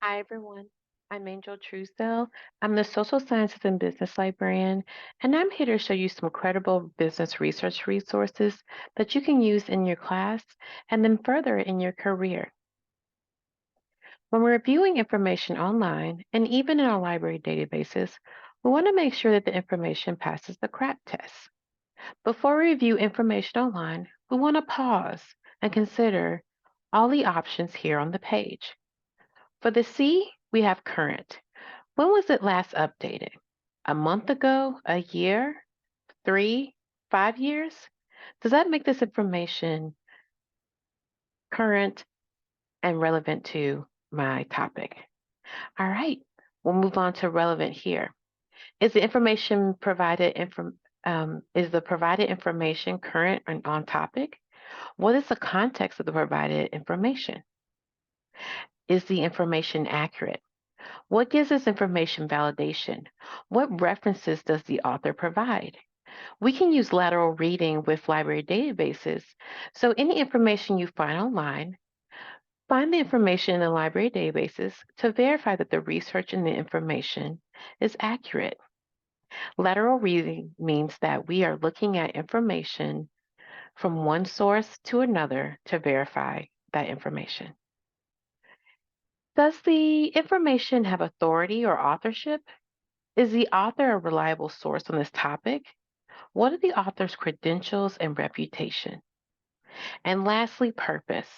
Hi, everyone. I'm Angel Truesdale. I'm the Social Sciences and Business Librarian, and I'm here to show you some credible business research resources that you can use in your class and then further in your career. When we're reviewing information online and even in our library databases, we want to make sure that the information passes the CRAP test. Before we review information online, we want to pause and consider all the options here on the page. For the C, we have current. When was it last updated? A month ago? A year? 3? 5 years? Does that make this information current and relevant to my topic? All right, we'll move on to relevant here. Is the information provided is the provided information current and on topic? What is the context of the provided information? Is the information accurate? What gives this information validation? What references does the author provide? We can use lateral reading with library databases. So any information you find online, find the information in the library databases to verify that the research and the information is accurate. Lateral reading means that we are looking at information from one source to another to verify that information. Does the information have authority or authorship? Is the author a reliable source on this topic? What are the author's credentials and reputation? And lastly, purpose.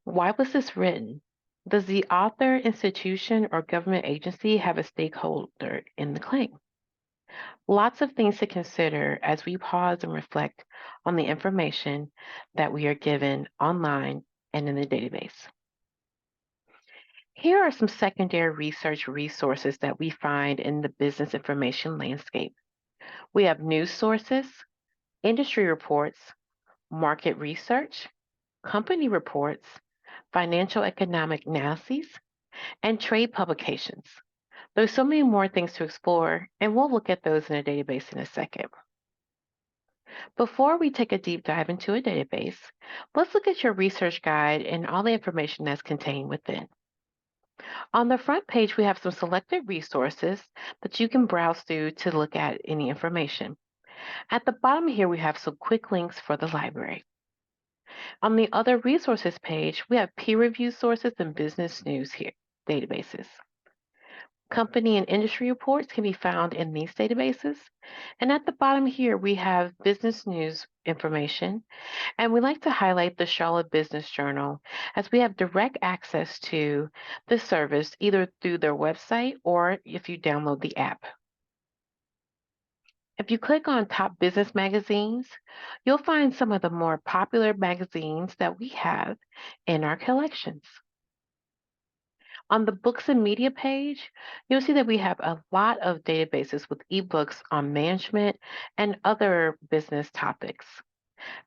Why was this written? Does the author, institution, or government agency have a stakeholder in the claim? Lots of things to consider as we pause and reflect on the information that we are given online and in the database. Here are some secondary research resources that we find in the business information landscape. We have news sources, industry reports, market research, company reports, financial economic analyses, and trade publications. There's so many more things to explore, and we'll look at those in a database in a second. Before we take a deep dive into a database, let's look at your research guide and all the information that's contained within. On the front page, we have some selected resources that you can browse through to look at any information. At the bottom here, we have some quick links for the library. On the other resources page, we have peer-reviewed sources and business news here databases. Company and industry reports can be found in these databases. And at the bottom here, we have business news information. And we like to highlight the Charlotte Business Journal as we have direct access to the service either through their website or if you download the app. If you click on Top Business Magazines, you'll find some of the more popular magazines that we have in our collections. On the Books and Media page, you'll see that we have a lot of databases with ebooks on management and other business topics.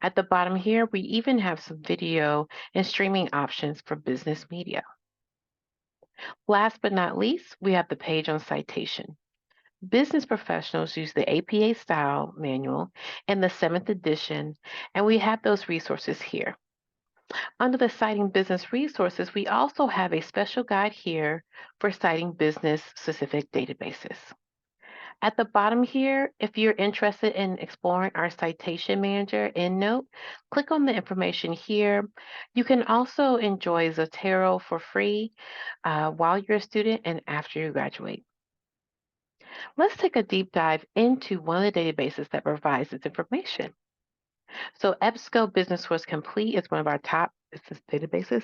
At the bottom here, we even have some video and streaming options for business media. Last but not least, we have the page on citation. Business professionals use the APA style manual and the 7th edition, and we have those resources here. Under the Citing Business Resources, we also have a special guide here for citing business specific databases. At the bottom here, if you're interested in exploring our Citation Manager EndNote, click on the information here. You can also enjoy Zotero for free while you're a student and after you graduate. Let's take a deep dive into one of the databases that provides this information. So EBSCO Business Source Complete is one of our top business databases.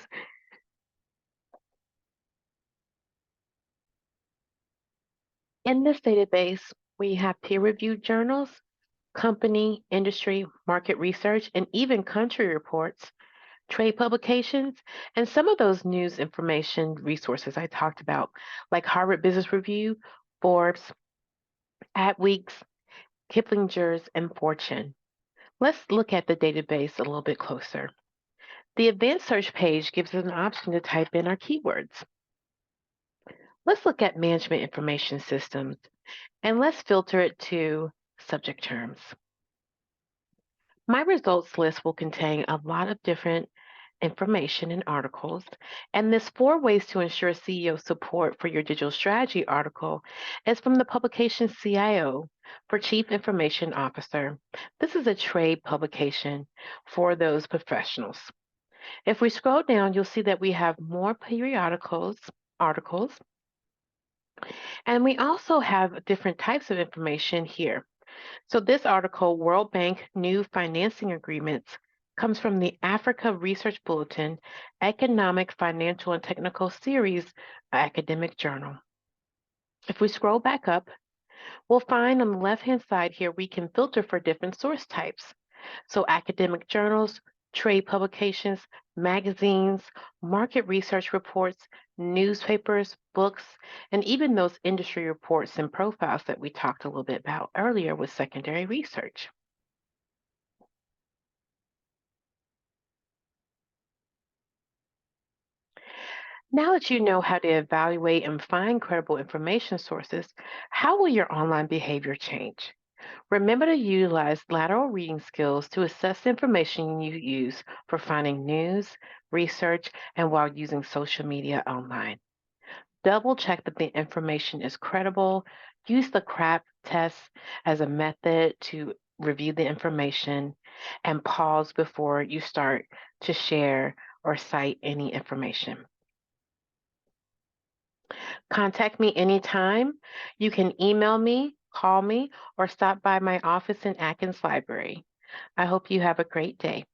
In this database, we have peer-reviewed journals, company, industry, market research, and even country reports, trade publications, and some of those news information resources I talked about, like Harvard Business Review, Forbes, Adweeks, Kiplinger's, and Fortune. Let's look at the database a little bit closer. The advanced search page gives us an option to type in our keywords. Let's look at management information systems, and let's filter it to subject terms. My results list will contain a lot of different information and articles. And this four ways to ensure CEO support for your digital strategy article is from the publication CIO for Chief Information Officer. This is a trade publication for those professionals. If we scroll down, you'll see that we have more periodicals, articles, and we also have different types of information here. So this article, World Bank New Financing Agreements, comes from the Africa Research Bulletin Economic, Financial, and Technical Series academic journal. If we scroll back up, we'll find on the left-hand side here we can filter for different source types. So academic journals, trade publications, magazines, market research reports, newspapers, books, and even those industry reports and profiles that we talked a little bit about earlier with secondary research. Now that you know how to evaluate and find credible information sources, how will your online behavior change? Remember to utilize lateral reading skills to assess the information you use for finding news, research, and while using social media online. Double check that the information is credible. Use the CRAP test as a method to review the information and pause before you start to share or cite any information. Contact me anytime. You can email me, call me, or stop by my office in Atkins Library. I hope you have a great day.